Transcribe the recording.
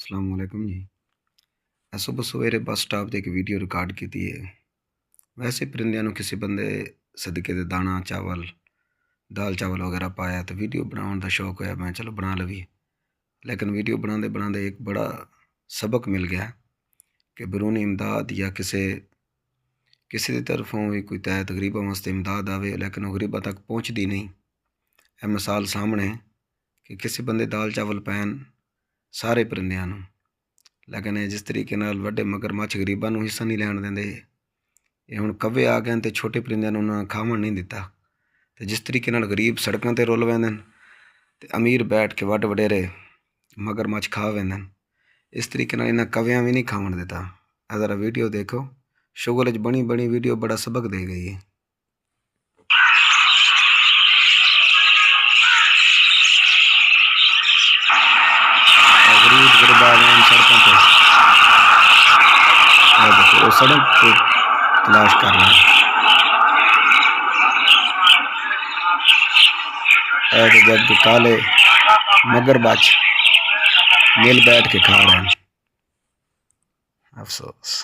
ਅਸਲਾਮੁਅਲੈਕੁਮ ਜੀ। ਸੁਬਹ ਸਵੇਰੇ ਬੱਸ ਸਟਾਪ 'ਤੇ ਇੱਕ ਵੀਡੀਓ ਰਿਕਾਰਡ ਕੀਤੀ ਹੈ। ਵੈਸੇ ਪਰਿੰਦਿਆਂ ਨੂੰ ਕਿਸੇ ਬੰਦੇ ਸਦਕੇ ਦੇ ਦਾਣਾ ਚਾਵਲ ਦਾਲ ਚਾਵਲ ਵਗੈਰਾ ਪਾਇਆ ਤਾਂ ਵੀਡੀਓ ਬਣਾਉਣ ਦਾ ਸ਼ੌਕ ਹੋਇਆ, ਮੈਂ ਚਲੋ ਬਣਾ ਲਵੀਏ। ਲੇਕਿਨ ਵੀਡੀਓ ਬਣਾਉਂਦੇ ਬਣਾਉਂਦੇ ਇੱਕ ਬੜਾ ਸਬਕ ਮਿਲ ਗਿਆ ਕਿ ਬਰੂਨੀ ਇਮਦਾਦ ਜਾਂ ਕਿਸੇ ਦੀ ਤਰਫੋਂ ਵੀ ਕੋਈ ਤਹਿਤ ਗਰੀਬਾਂ ਵਾਸਤੇ ਇਮਦਾਦ ਆਵੇ, ਲੇਕਿਨ ਉਹ ਗਰੀਬਾਂ ਤੱਕ ਪਹੁੰਚਦੀ ਨਹੀਂ। ਇਹ ਮਿਸਾਲ ਸਾਹਮਣੇ ਕਿ ਕਿਸੇ ਬੰਦੇ ਦਾਲ ਚਾਵਲ ਪੈਣ ਸਾਰੇ ਪਰਿੰਦਿਆਂ ਨੂੰ, ਲੇਕਿਨ ਇਹ ਜਿਸ ਤਰੀਕੇ ਨਾਲ ਵੱਡੇ ਮਗਰਮੱਛ ਗਰੀਬਾਂ ਨੂੰ ਹਿੱਸਾ ਨਹੀਂ ਲੈਣ ਦਿੰਦੇ, ਇਹ ਹੁਣ ਕਵੇ ਆ ਗਏ ਅਤੇ ਛੋਟੇ ਪਰਿੰਦਿਆਂ ਨੂੰ ਉਹਨਾਂ ਖਾਵਣ ਨਹੀਂ ਦਿੱਤਾ। ਅਤੇ ਜਿਸ ਤਰੀਕੇ ਨਾਲ ਗਰੀਬ ਸੜਕਾਂ 'ਤੇ ਰੁੱਲ ਪੈਂਦੇ ਨੇ ਅਤੇ ਅਮੀਰ ਬੈਠ ਕੇ ਵੱਡ ਵਡੇਰੇ ਮਗਰਮੱਛ ਖਾ ਪੈਂਦੇ ਨੇ, ਇਸ ਤਰੀਕੇ ਨਾਲ ਇਹਨਾਂ ਕਵਿਆਂ ਵੀ ਨਹੀਂ ਖਾਵਣ ਦਿੱਤਾ। ਇਹ ਜ਼ਰਾ ਵੀਡੀਓ ਦੇਖੋ, ਸ਼ੁਗਰ 'ਚ ਬਣੀ ਬਣੀ ਵੀਡੀਓ ਬੜਾ ਸਬਕ ਦੇ ਗਈ ਹੈ। गरीब गुरबा सड़कों पर देखो, वो सड़क को तलाश कर रहे हैं, जबकि काले मगरमच्छ मिल बैठ के खा रहे हैं। अफसोस।